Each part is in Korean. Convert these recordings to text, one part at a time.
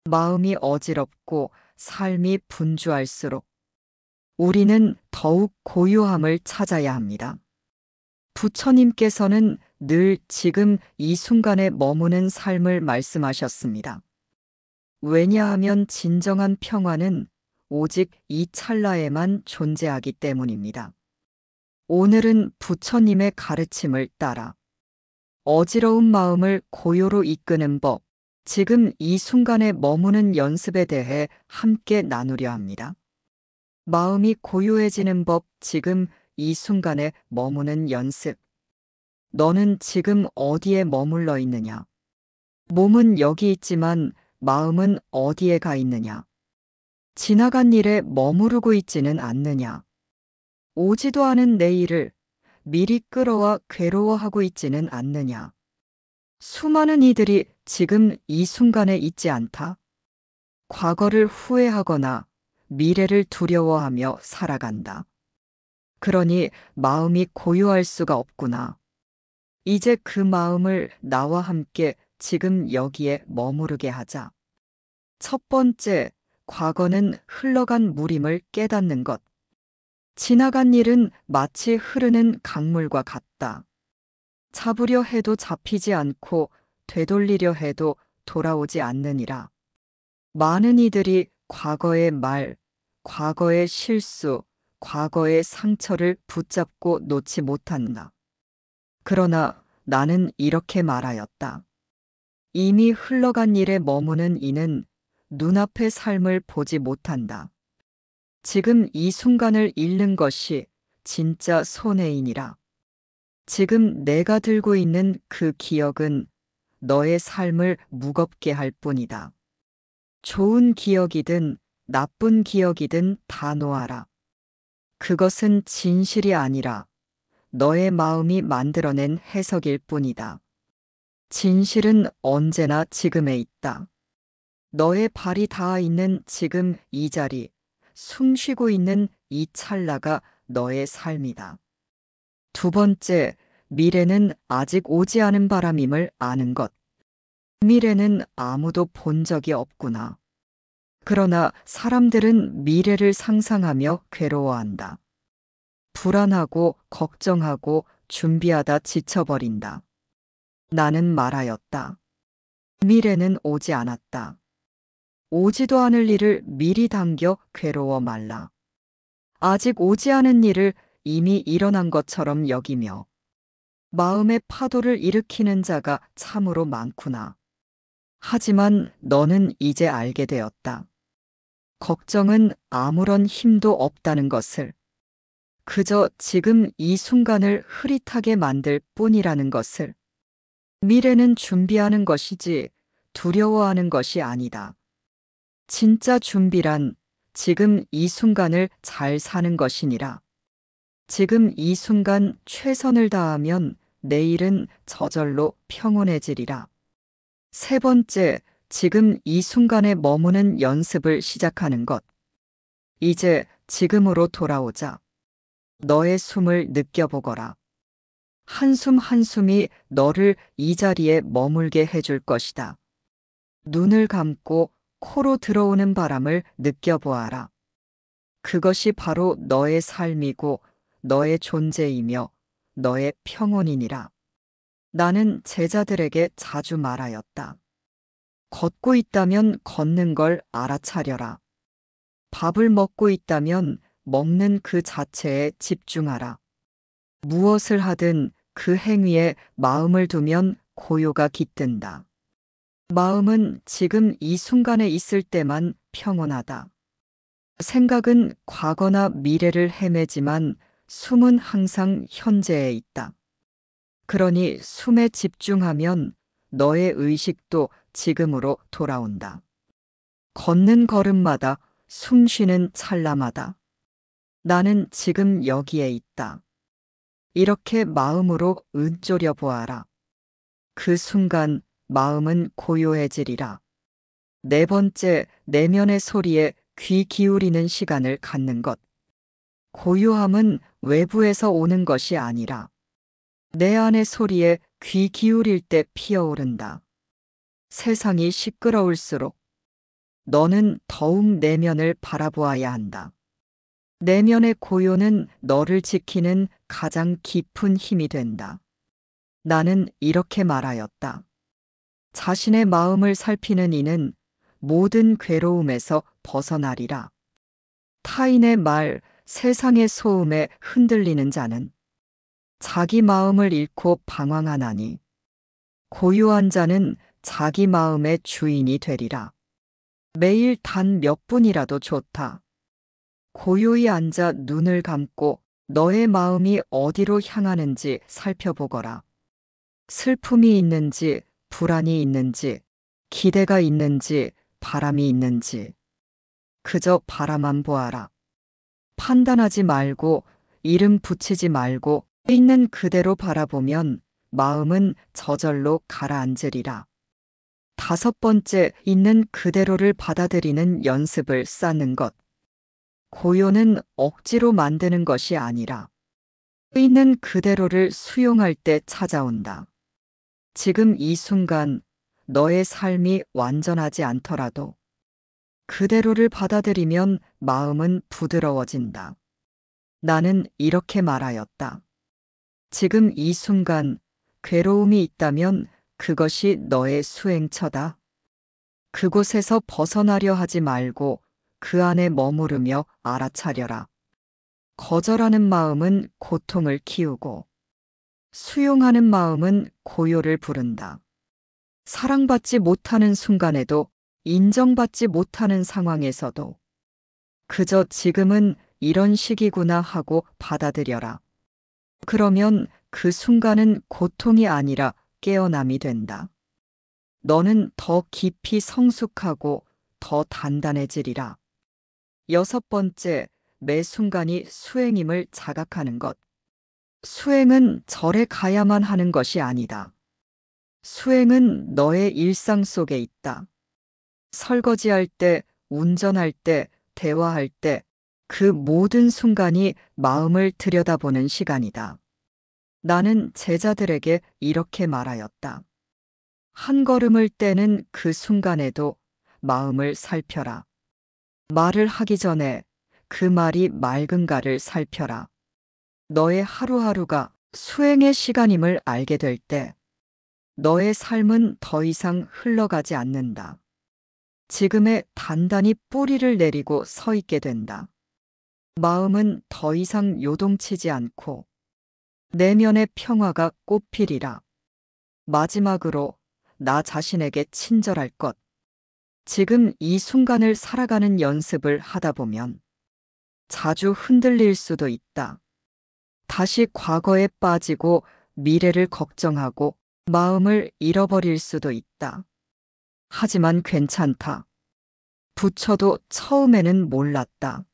마음이 어지럽고 삶이 분주할수록 우리는 더욱 고요함을 찾아야 합니다. 부처님께서는 늘 지금 이 순간에 머무는 삶을 말씀하셨습니다. 왜냐하면 진정한 평화는 오직 이 찰나에만 존재하기 때문입니다. 오늘은 부처님의 가르침을 따라 어지러운 마음을 고요로 이끄는 법, 지금 이 순간에 머무는 연습에 대해 함께 나누려 합니다. 마음이 고요해지는 법, 지금 이 순간에 머무는 연습. 너는 지금 어디에 머물러 있느냐? 몸은 여기 있지만 마음은 어디에 가 있느냐? 지나간 일에 머무르고 있지는 않느냐? 오지도 않은 내일을 미리 끌어와 괴로워하고 있지는 않느냐? 수많은 이들이 지금 이 순간에 있지 않다? 과거를 후회하거나 미래를 두려워하며 살아간다. 그러니 마음이 고요할 수가 없구나. 이제 그 마음을 나와 함께 지금 여기에 머무르게 하자. 첫 번째, 과거는 흘러간 물임을 깨닫는 것. 지나간 일은 마치 흐르는 강물과 같다. 잡으려 해도 잡히지 않고 되돌리려 해도 돌아오지 않느니라. 많은 이들이 과거의 말, 과거의 실수, 과거의 상처를 붙잡고 놓지 못한다. 그러나 나는 이렇게 말하였다. 이미 흘러간 일에 머무는 이는 눈앞의 삶을 보지 못한다. 지금 이 순간을 잃는 것이 진짜 손해이니라. 지금 내가 들고 있는 그 기억은 너의 삶을 무겁게 할 뿐이다. 좋은 기억이든 나쁜 기억이든 다 놓아라. 그것은 진실이 아니라 너의 마음이 만들어낸 해석일 뿐이다. 진실은 언제나 지금에 있다. 너의 발이 닿아 있는 지금 이 자리, 숨 쉬고 있는 이 찰나가 너의 삶이다. 두 번째, 미래는 아직 오지 않은 바람임을 아는 것. 미래는 아무도 본 적이 없구나. 그러나 사람들은 미래를 상상하며 괴로워한다. 불안하고 걱정하고 준비하다 지쳐버린다. 나는 말하였다. 미래는 오지 않았다. 오지도 않을 일을 미리 당겨 괴로워 말라. 아직 오지 않은 일을 이미 일어난 것처럼 여기며 마음의 파도를 일으키는 자가 참으로 많구나. 하지만 너는 이제 알게 되었다. 걱정은 아무런 힘도 없다는 것을. 그저 지금 이 순간을 흐릿하게 만들 뿐이라는 것을. 미래는 준비하는 것이지 두려워하는 것이 아니다. 진짜 준비란 지금 이 순간을 잘 사는 것이니라. 지금 이 순간 최선을 다하면 내일은 저절로 평온해지리라. 세 번째, 지금 이 순간에 머무는 연습을 시작하는 것. 이제 지금으로 돌아오자. 너의 숨을 느껴보거라. 한숨 한숨이 너를 이 자리에 머물게 해줄 것이다. 눈을 감고 코로 들어오는 바람을 느껴보아라. 그것이 바로 너의 삶이고 너의 존재이며 너의 평온이니라. 나는 제자들에게 자주 말하였다. 걷고 있다면 걷는 걸 알아차려라. 밥을 먹고 있다면 먹는 그 자체에 집중하라. 무엇을 하든 그 행위에 마음을 두면 고요가 깃든다. 마음은 지금 이 순간에 있을 때만 평온하다. 생각은 과거나 미래를 헤매지만 숨은 항상 현재에 있다. 그러니 숨에 집중하면 너의 의식도 지금으로 돌아온다. 걷는 걸음마다 숨 쉬는 찰나마다 나는 지금 여기에 있다. 이렇게 마음으로 은조려 보아라. 그 순간 마음은 고요해지리라. 네 번째, 내면의 소리에 귀 기울이는 시간을 갖는 것. 고요함은 외부에서 오는 것이 아니라 내 안의 소리에 귀 기울일 때 피어오른다. 세상이 시끄러울수록, 너는 더욱 내면을 바라보아야 한다. 내면의 고요는 너를 지키는 가장 깊은 힘이 된다. 나는 이렇게 말하였다. 자신의 마음을 살피는 이는 모든 괴로움에서 벗어나리라. 타인의 말, 세상의 소음에 흔들리는 자는 자기 마음을 잃고 방황하나니 고요한 자는 자기 마음의 주인이 되리라. 매일 단 몇 분이라도 좋다. 고요히 앉아 눈을 감고 너의 마음이 어디로 향하는지 살펴보거라. 슬픔이 있는지, 불안이 있는지, 기대가 있는지, 바람이 있는지. 그저 바라만 보아라. 판단하지 말고, 이름 붙이지 말고, 있는 그대로 바라보면 마음은 저절로 가라앉으리라. 5번째, 있는 그대로를 받아들이는 연습을 쌓는 것. 고요는 억지로 만드는 것이 아니라 있는 그대로를 수용할 때 찾아온다. 지금 이 순간 너의 삶이 완전하지 않더라도 그대로를 받아들이면 마음은 부드러워진다. 나는 이렇게 말하였다. 지금 이 순간 괴로움이 있다면 그것이 너의 수행처다. 그곳에서 벗어나려 하지 말고 그 안에 머무르며 알아차려라. 거절하는 마음은 고통을 키우고 수용하는 마음은 고요를 부른다. 사랑받지 못하는 순간에도 인정받지 못하는 상황에서도 그저 지금은 이런 시기구나 하고 받아들여라. 그러면 그 순간은 고통이 아니라 깨어남이 된다. 너는 더 깊이 성숙하고 더 단단해지리라. 6번째, 매 순간이 수행임을 자각하는 것. 수행은 절에 가야만 하는 것이 아니다. 수행은 너의 일상 속에 있다. 설거지할 때, 운전할 때, 대화할 때, 그 모든 순간이 마음을 들여다보는 시간이다. 나는 제자들에게 이렇게 말하였다. 한 걸음을 떼는 그 순간에도 마음을 살펴라. 말을 하기 전에 그 말이 맑은가를 살펴라. 너의 하루하루가 수행의 시간임을 알게 될 때 너의 삶은 더 이상 흘러가지 않는다. 지금에 단단히 뿌리를 내리고 서 있게 된다. 마음은 더 이상 요동치지 않고 내면의 평화가 꽃피리라. 마지막으로 나 자신에게 친절할 것. 지금 이 순간을 살아가는 연습을 하다 보면 자주 흔들릴 수도 있다. 다시 과거에 빠지고 미래를 걱정하고 마음을 잃어버릴 수도 있다. 하지만 괜찮다. 부처도 처음에는 몰랐다.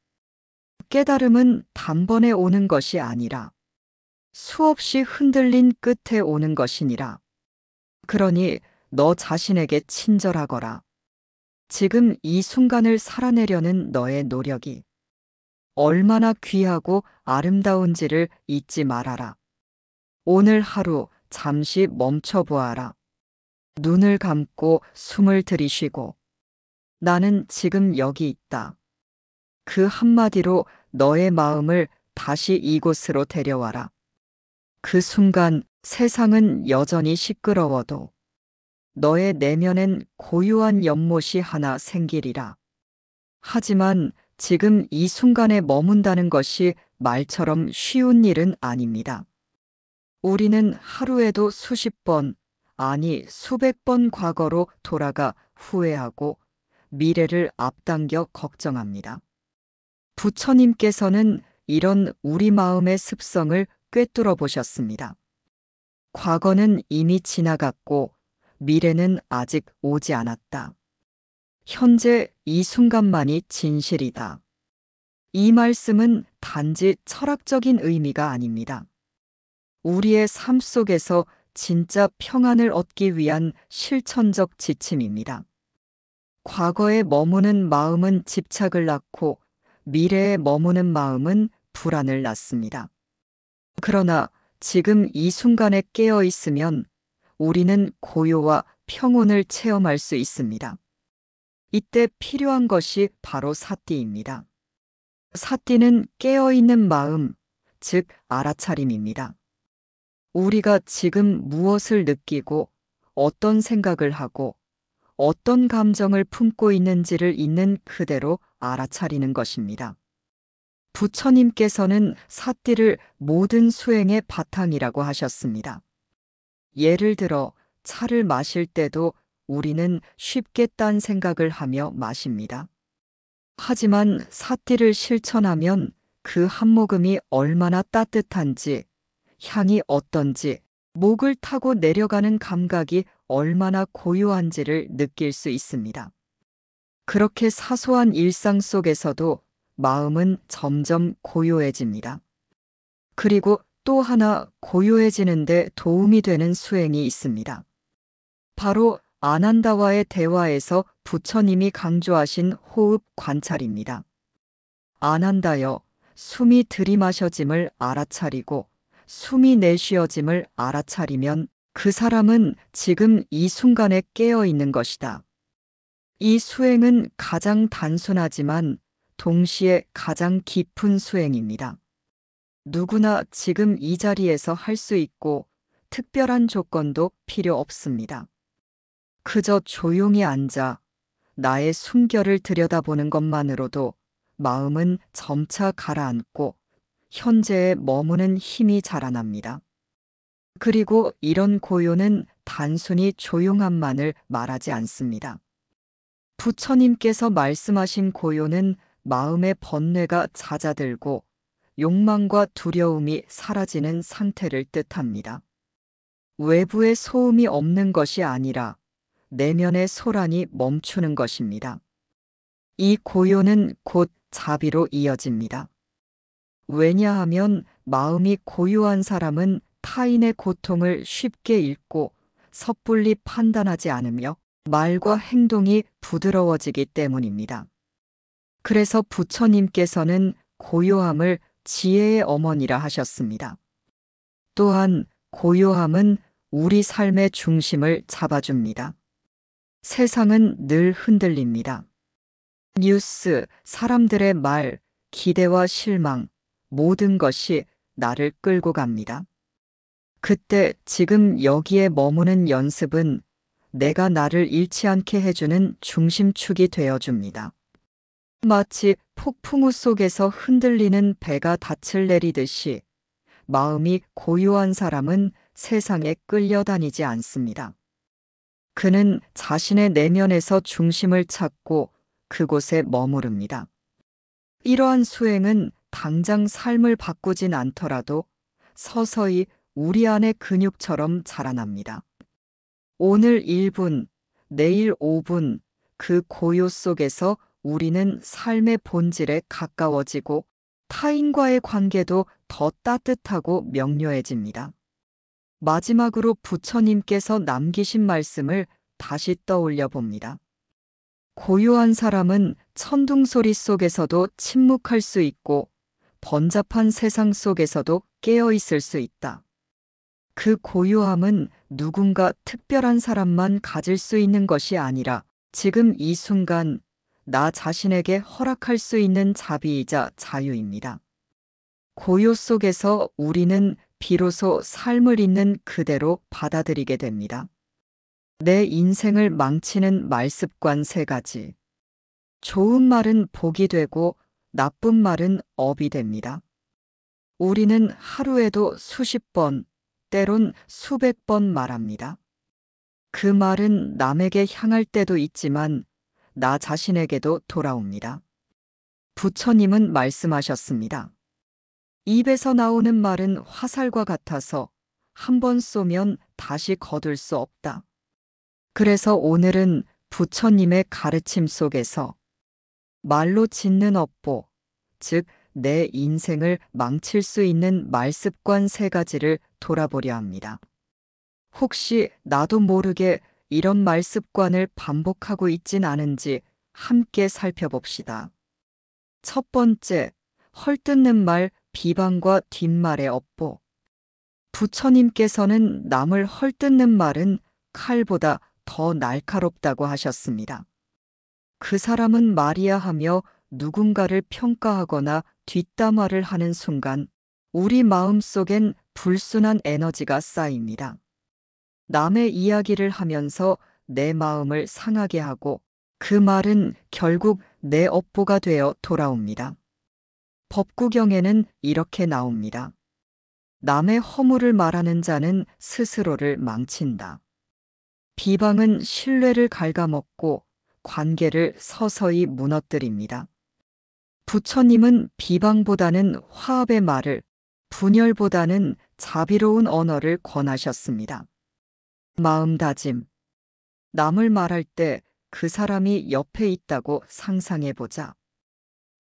깨달음은 단번에 오는 것이 아니라 수없이 흔들린 끝에 오는 것이니라. 그러니 너 자신에게 친절하거라. 지금 이 순간을 살아내려는 너의 노력이 얼마나 귀하고 아름다운지를 잊지 말아라. 오늘 하루 잠시 멈춰 보아라. 눈을 감고 숨을 들이쉬고 나는 지금 여기 있다. 그 한마디로 너의 마음을 다시 이곳으로 데려와라. 그 순간 세상은 여전히 시끄러워도 너의 내면엔 고요한 연못이 하나 생기리라. 하지만 지금 이 순간에 머문다는 것이 말처럼 쉬운 일은 아닙니다. 우리는 하루에도 수십 번, 아니 수백 번 과거로 돌아가 후회하고 미래를 앞당겨 걱정합니다. 부처님께서는 이런 우리 마음의 습성을 꿰뚫어 보셨습니다. 과거는 이미 지나갔고 미래는 아직 오지 않았다. 현재 이 순간만이 진실이다. 이 말씀은 단지 철학적인 의미가 아닙니다. 우리의 삶 속에서 진짜 평안을 얻기 위한 실천적 지침입니다. 과거에 머무는 마음은 집착을 낳고 미래에 머무는 마음은 불안을 낳습니다. 그러나 지금 이 순간에 깨어 있으면 우리는 고요와 평온을 체험할 수 있습니다. 이때 필요한 것이 바로 사띠입니다. 사띠는 깨어있는 마음, 즉 알아차림입니다. 우리가 지금 무엇을 느끼고 어떤 생각을 하고 어떤 감정을 품고 있는지를 있는 그대로 알아차리는 것입니다. 부처님께서는 사띠를 모든 수행의 바탕이라고 하셨습니다. 예를 들어 차를 마실 때도 우리는 쉽게 딴 생각을 하며 마십니다. 하지만 사띠를 실천하면 그 한 모금이 얼마나 따뜻한지, 향이 어떤지, 목을 타고 내려가는 감각이 얼마나 고요한지를 느낄 수 있습니다. 그렇게 사소한 일상 속에서도 마음은 점점 고요해집니다. 그리고 또 하나 고요해지는데 도움이 되는 수행이 있습니다. 바로 아난다와의 대화에서 부처님이 강조하신 호흡 관찰입니다. 아난다여, 숨이 들이마셔짐을 알아차리고 숨이 내쉬어짐을 알아차리면 그 사람은 지금 이 순간에 깨어 있는 것이다. 이 수행은 가장 단순하지만 동시에 가장 깊은 수행입니다. 누구나 지금 이 자리에서 할 수 있고 특별한 조건도 필요 없습니다. 그저 조용히 앉아 나의 숨결을 들여다보는 것만으로도 마음은 점차 가라앉고 현재에 머무는 힘이 자라납니다. 그리고 이런 고요는 단순히 조용함만을 말하지 않습니다. 부처님께서 말씀하신 고요는 마음의 번뇌가 잦아들고 욕망과 두려움이 사라지는 상태를 뜻합니다. 외부의 소음이 없는 것이 아니라 내면의 소란이 멈추는 것입니다. 이 고요는 곧 자비로 이어집니다. 왜냐하면 마음이 고요한 사람은 타인의 고통을 쉽게 읽고 섣불리 판단하지 않으며 말과 행동이 부드러워지기 때문입니다. 그래서 부처님께서는 고요함을 지혜의 어머니라 하셨습니다. 또한 고요함은 우리 삶의 중심을 잡아줍니다. 세상은 늘 흔들립니다. 뉴스, 사람들의 말, 기대와 실망, 모든 것이 나를 끌고 갑니다. 그때 지금 여기에 머무는 연습은 내가 나를 잃지 않게 해주는 중심축이 되어줍니다. 마치 폭풍우 속에서 흔들리는 배가 닻을 내리듯이 마음이 고요한 사람은 세상에 끌려다니지 않습니다. 그는 자신의 내면에서 중심을 찾고 그곳에 머무릅니다. 이러한 수행은 당장 삶을 바꾸진 않더라도 서서히 우리 안의 근육처럼 자라납니다. 오늘 1분, 내일 5분, 그 고요 속에서 우리는 삶의 본질에 가까워지고 타인과의 관계도 더 따뜻하고 명료해집니다. 마지막으로 부처님께서 남기신 말씀을 다시 떠올려 봅니다. 고요한 사람은 천둥소리 속에서도 침묵할 수 있고 번잡한 세상 속에서도 깨어 있을 수 있다. 그 고요함은 누군가 특별한 사람만 가질 수 있는 것이 아니라 지금 이 순간 나 자신에게 허락할 수 있는 자비이자 자유입니다. 고요 속에서 우리는 비로소 삶을 있는 그대로 받아들이게 됩니다. 내 인생을 망치는 말습관 3가지. 좋은 말은 복이 되고 나쁜 말은 업이 됩니다. 우리는 하루에도 수십 번, 때론 수백 번 말합니다. 그 말은 남에게 향할 때도 있지만 나 자신에게도 돌아옵니다. 부처님은 말씀하셨습니다. 입에서 나오는 말은 화살과 같아서 한 번 쏘면 다시 거둘 수 없다. 그래서 오늘은 부처님의 가르침 속에서 말로 짓는 업보, 즉 내 인생을 망칠 수 있는 말습관 3가지를 돌아보려 합니다. 혹시 나도 모르게 이런 말습관을 반복하고 있진 않은지 함께 살펴봅시다. 첫 번째, 헐뜯는 말, 비방과 뒷말의 업보. 부처님께서는 남을 헐뜯는 말은 칼보다 더 날카롭다고 하셨습니다. 그 사람은 말이야 하며 누군가를 평가하거나 뒷담화를 하는 순간 우리 마음 속엔 불순한 에너지가 쌓입니다. 남의 이야기를 하면서 내 마음을 상하게 하고 그 말은 결국 내 업보가 되어 돌아옵니다. 법구경에는 이렇게 나옵니다. 남의 허물을 말하는 자는 스스로를 망친다. 비방은 신뢰를 갉아먹고 관계를 서서히 무너뜨립니다. 부처님은 비방보다는 화합의 말을, 분열보다는 자비로운 언어를 권하셨습니다. 마음다짐. 남을 말할 때 그 사람이 옆에 있다고 상상해보자.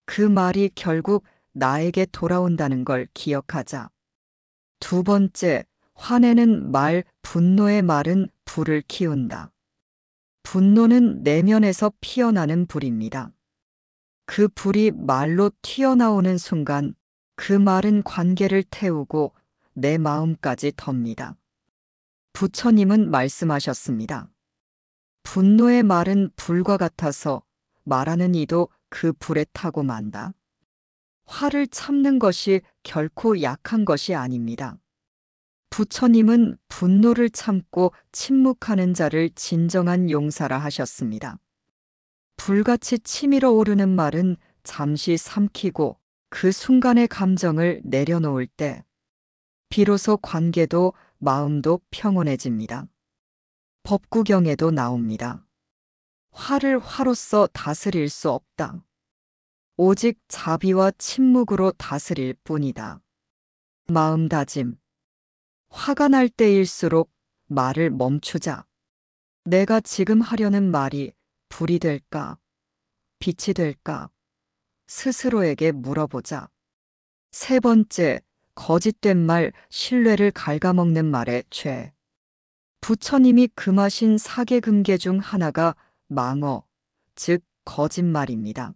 그 말이 결국 나에게 돌아온다는 걸 기억하자. 두 번째, 화내는 말, 분노의 말은 불을 키운다. 분노는 내면에서 피어나는 불입니다. 그 불이 말로 튀어나오는 순간 그 말은 관계를 태우고 내 마음까지 덮니다. 부처님은 말씀하셨습니다. 분노의 말은 불과 같아서 말하는 이도 그 불에 타고 만다. 화를 참는 것이 결코 약한 것이 아닙니다. 부처님은 분노를 참고 침묵하는 자를 진정한 용사라 하셨습니다. 불같이 치밀어 오르는 말은 잠시 삼키고 그 순간의 감정을 내려놓을 때 비로소 관계도 마음도 평온해집니다. 법구경에도 나옵니다. 화를 화로써 다스릴 수 없다. 오직 자비와 침묵으로 다스릴 뿐이다. 마음다짐. 화가 날 때일수록 말을 멈추자. 내가 지금 하려는 말이 불이 될까? 빛이 될까? 스스로에게 물어보자. 세 번째, 거짓된 말, 신뢰를 갉아먹는 말의 죄. 부처님이 금하신 사계금계 중 하나가 망어, 즉 거짓말입니다.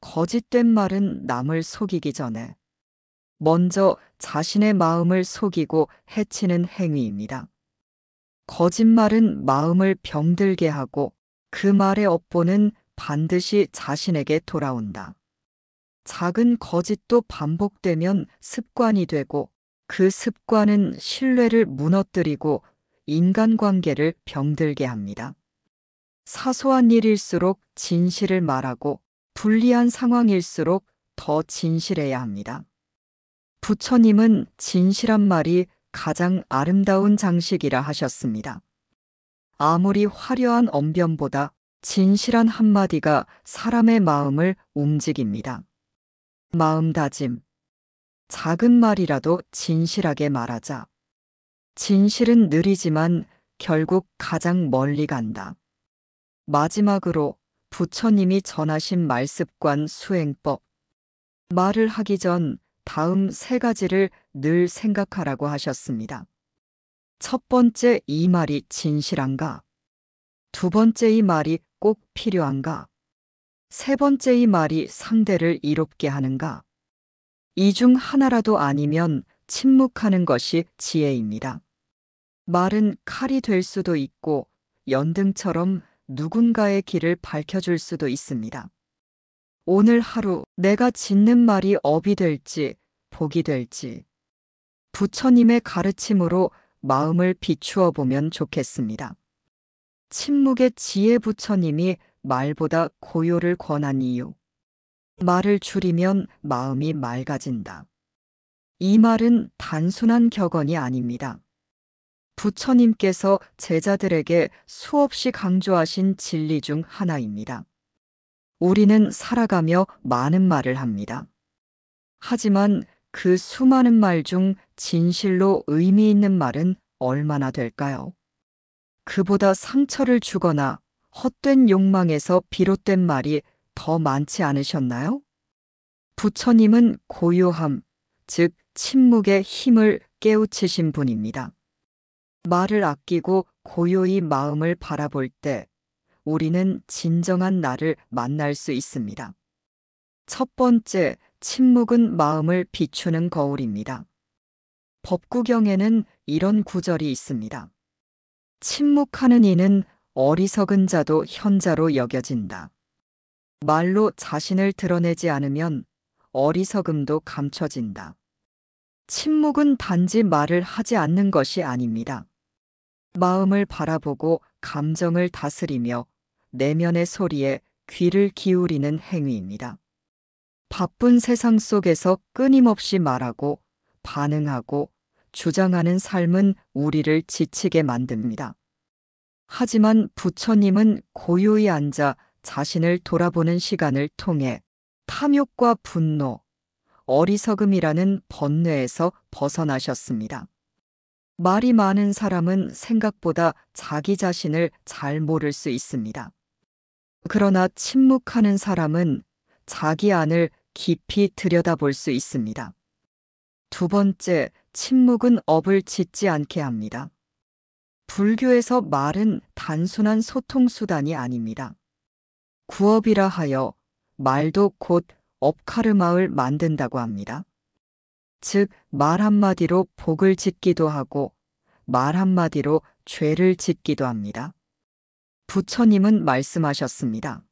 거짓된 말은 남을 속이기 전에 먼저 자신의 마음을 속이고 해치는 행위입니다. 거짓말은 마음을 병들게 하고 그 말의 업보는 반드시 자신에게 돌아온다. 작은 거짓도 반복되면 습관이 되고 그 습관은 신뢰를 무너뜨리고 인간관계를 병들게 합니다. 사소한 일일수록 진실을 말하고 불리한 상황일수록 더 진실해야 합니다. 부처님은 진실한 말이 가장 아름다운 장식이라 하셨습니다. 아무리 화려한 언변보다 진실한 한마디가 사람의 마음을 움직입니다. 마음다짐. 작은 말이라도 진실하게 말하자. 진실은 느리지만 결국 가장 멀리 간다. 마지막으로 부처님이 전하신 말습관 수행법. 말을 하기 전 다음 세 가지를 늘 생각하라고 하셨습니다. 첫 번째, 이 말이 진실한가? 두 번째, 이 말이 꼭 필요한가? 세 번째, 이 말이 상대를 이롭게 하는가? 이 중 하나라도 아니면 침묵하는 것이 지혜입니다. 말은 칼이 될 수도 있고 연등처럼 누군가의 길을 밝혀줄 수도 있습니다. 오늘 하루 내가 짓는 말이 업이 될지 복이 될지 부처님의 가르침으로 마음을 비추어 보면 좋겠습니다. 침묵의 지혜. 부처님이 말보다 고요를 권한 이유. 말을 줄이면 마음이 맑아진다. 이 말은 단순한 격언이 아닙니다. 부처님께서 제자들에게 수없이 강조하신 진리 중 하나입니다. 우리는 살아가며 많은 말을 합니다. 하지만 그 수많은 말 중 진실로 의미 있는 말은 얼마나 될까요? 그보다 상처를 주거나 헛된 욕망에서 비롯된 말이 더 많지 않으셨나요? 부처님은 고요함, 즉 침묵의 힘을 깨우치신 분입니다. 말을 아끼고 고요히 마음을 바라볼 때 우리는 진정한 나를 만날 수 있습니다. 첫 번째, 침묵은 마음을 비추는 거울입니다. 법구경에는 이런 구절이 있습니다. 침묵하는 이는 어리석은 자도 현자로 여겨진다. 말로 자신을 드러내지 않으면 어리석음도 감춰진다. 침묵은 단지 말을 하지 않는 것이 아닙니다. 마음을 바라보고 감정을 다스리며 내면의 소리에 귀를 기울이는 행위입니다. 바쁜 세상 속에서 끊임없이 말하고 반응하고 주장하는 삶은 우리를 지치게 만듭니다. 하지만 부처님은 고요히 앉아 자신을 돌아보는 시간을 통해 탐욕과 분노, 어리석음이라는 번뇌에서 벗어나셨습니다. 말이 많은 사람은 생각보다 자기 자신을 잘 모를 수 있습니다. 그러나 침묵하는 사람은 자기 안을 깊이 들여다볼 수 있습니다. 두 번째, 침묵은 업을 짓지 않게 합니다. 불교에서 말은 단순한 소통수단이 아닙니다. 구업이라 하여 말도 곧 업카르마를 만든다고 합니다. 즉, 말 한마디로 복을 짓기도 하고 말 한마디로 죄를 짓기도 합니다. 부처님은 말씀하셨습니다.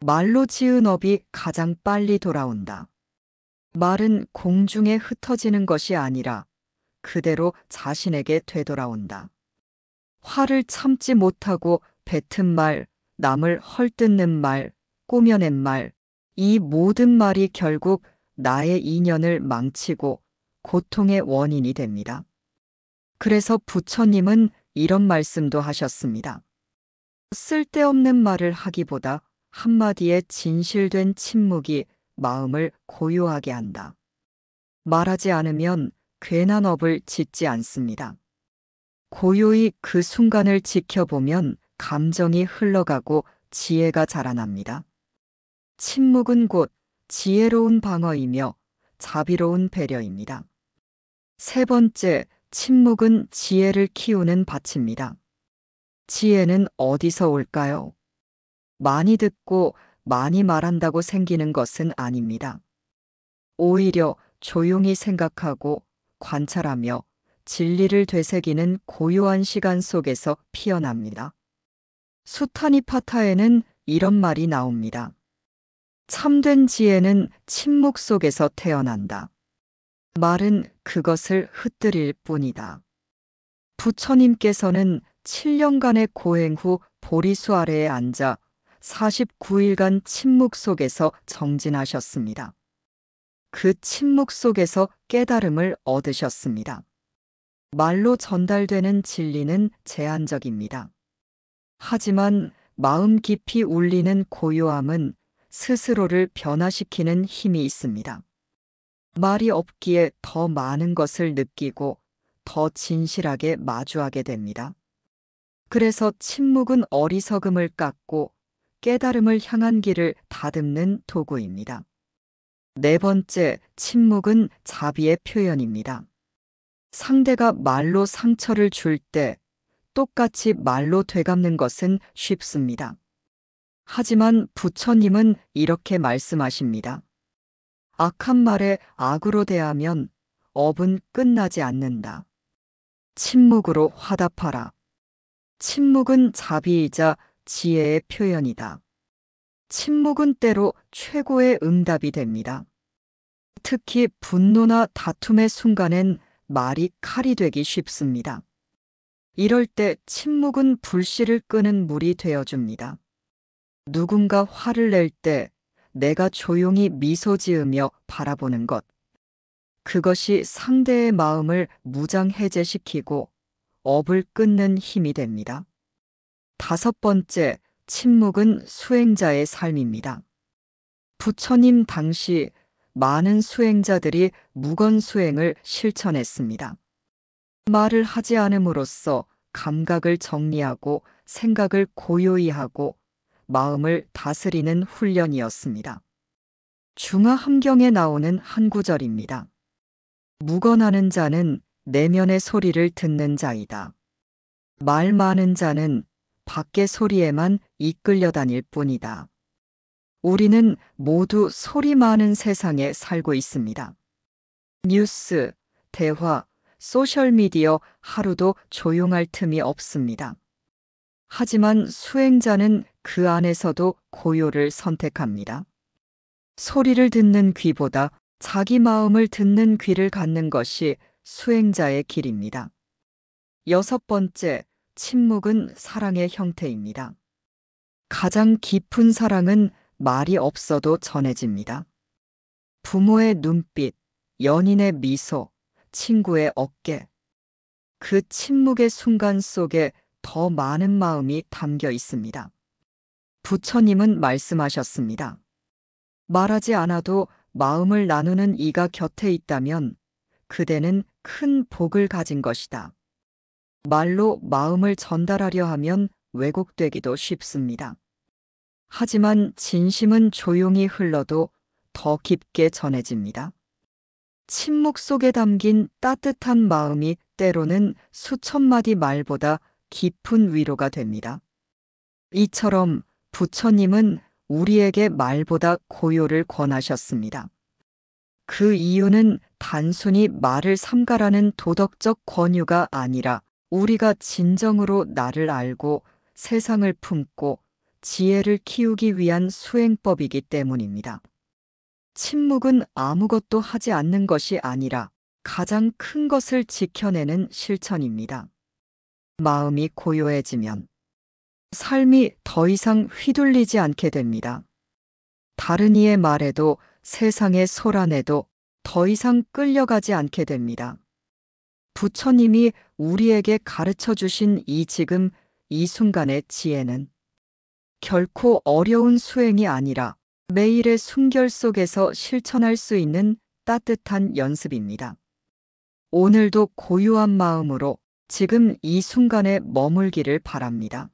말로 지은 업이 가장 빨리 돌아온다. 말은 공중에 흩어지는 것이 아니라 그대로 자신에게 되돌아온다. 화를 참지 못하고 뱉은 말, 남을 헐뜯는 말, 꾸며낸 말, 이 모든 말이 결국 나의 인연을 망치고 고통의 원인이 됩니다. 그래서 부처님은 이런 말씀도 하셨습니다. 쓸데없는 말을 하기보다 한마디의 진실된 침묵이 마음을 고요하게 한다. 말하지 않으면 괜한 업을 짓지 않습니다. 고요히 그 순간을 지켜보면 감정이 흘러가고 지혜가 자라납니다. 침묵은 곧 지혜로운 방어이며 자비로운 배려입니다. 세 번째, 침묵은 지혜를 키우는 밭입니다. 지혜는 어디서 올까요? 많이 듣고 많이 말한다고 생기는 것은 아닙니다. 오히려 조용히 생각하고 관찰하며 진리를 되새기는 고요한 시간 속에서 피어납니다. 수타니파타에는 이런 말이 나옵니다. 참된 지혜는 침묵 속에서 태어난다. 말은 그것을 흩뜨릴 뿐이다. 부처님께서는 7년간의 고행 후 보리수 아래에 앉아 49일간 침묵 속에서 정진하셨습니다. 그 침묵 속에서 깨달음을 얻으셨습니다. 말로 전달되는 진리는 제한적입니다. 하지만 마음 깊이 울리는 고요함은 스스로를 변화시키는 힘이 있습니다. 말이 없기에 더 많은 것을 느끼고 더 진실하게 마주하게 됩니다. 그래서 침묵은 어리석음을 깎고 깨달음을 향한 길을 다듬는 도구입니다. 네 번째, 침묵은 자비의 표현입니다. 상대가 말로 상처를 줄 때 똑같이 말로 되갚는 것은 쉽습니다. 하지만 부처님은 이렇게 말씀하십니다. 악한 말에 악으로 대하면 업은 끝나지 않는다. 침묵으로 화답하라. 침묵은 자비이자 지혜의 표현이다. 침묵은 때로 최고의 응답이 됩니다. 특히 분노나 다툼의 순간엔 말이 칼이 되기 쉽습니다. 이럴 때 침묵은 불씨를 끄는 물이 되어줍니다. 누군가 화를 낼 때 내가 조용히 미소 지으며 바라보는 것. 그것이 상대의 마음을 무장해제시키고 업을 끊는 힘이 됩니다. 다섯 번째, 침묵은 수행자의 삶입니다. 부처님 당시 많은 수행자들이 무건수행을 실천했습니다. 말을 하지 않음으로써 감각을 정리하고 생각을 고요히 하고 마음을 다스리는 훈련이었습니다. 중화함경에 나오는 한 구절입니다. 무건하는 자는 내면의 소리를 듣는 자이다. 말 많은 자는 밖의 소리에만 이끌려 다닐 뿐이다. 우리는 모두 소리 많은 세상에 살고 있습니다. 뉴스, 대화, 소셜미디어 하루도 조용할 틈이 없습니다. 하지만 수행자는 그 안에서도 고요를 선택합니다. 소리를 듣는 귀보다 자기 마음을 듣는 귀를 갖는 것이 수행자의 길입니다. 6번째, 침묵은 사랑의 형태입니다. 가장 깊은 사랑은 말이 없어도 전해집니다. 부모의 눈빛, 연인의 미소, 친구의 어깨. 그 침묵의 순간 속에 더 많은 마음이 담겨 있습니다. 부처님은 말씀하셨습니다. 말하지 않아도 마음을 나누는 이가 곁에 있다면 그대는 큰 복을 가진 것이다. 말로 마음을 전달하려 하면 왜곡되기도 쉽습니다. 하지만 진심은 조용히 흘러도 더 깊게 전해집니다. 침묵 속에 담긴 따뜻한 마음이 때로는 수천 마디 말보다 깊은 위로가 됩니다. 이처럼 부처님은 우리에게 말보다 고요를 권하셨습니다. 그 이유는 단순히 말을 삼가라는 도덕적 권유가 아니라 우리가 진정으로 나를 알고 세상을 품고 지혜를 키우기 위한 수행법이기 때문입니다. 침묵은 아무것도 하지 않는 것이 아니라 가장 큰 것을 지켜내는 실천입니다. 마음이 고요해지면 삶이 더 이상 휘둘리지 않게 됩니다. 다른 이의 말에도 세상의 소란에도 더 이상 끌려가지 않게 됩니다. 부처님이 우리에게 가르쳐 주신 이 지금 이 순간의 지혜는 결코 어려운 수행이 아니라 매일의 숨결 속에서 실천할 수 있는 따뜻한 연습입니다. 오늘도 고요한 마음으로 지금 이 순간에 머물기를 바랍니다.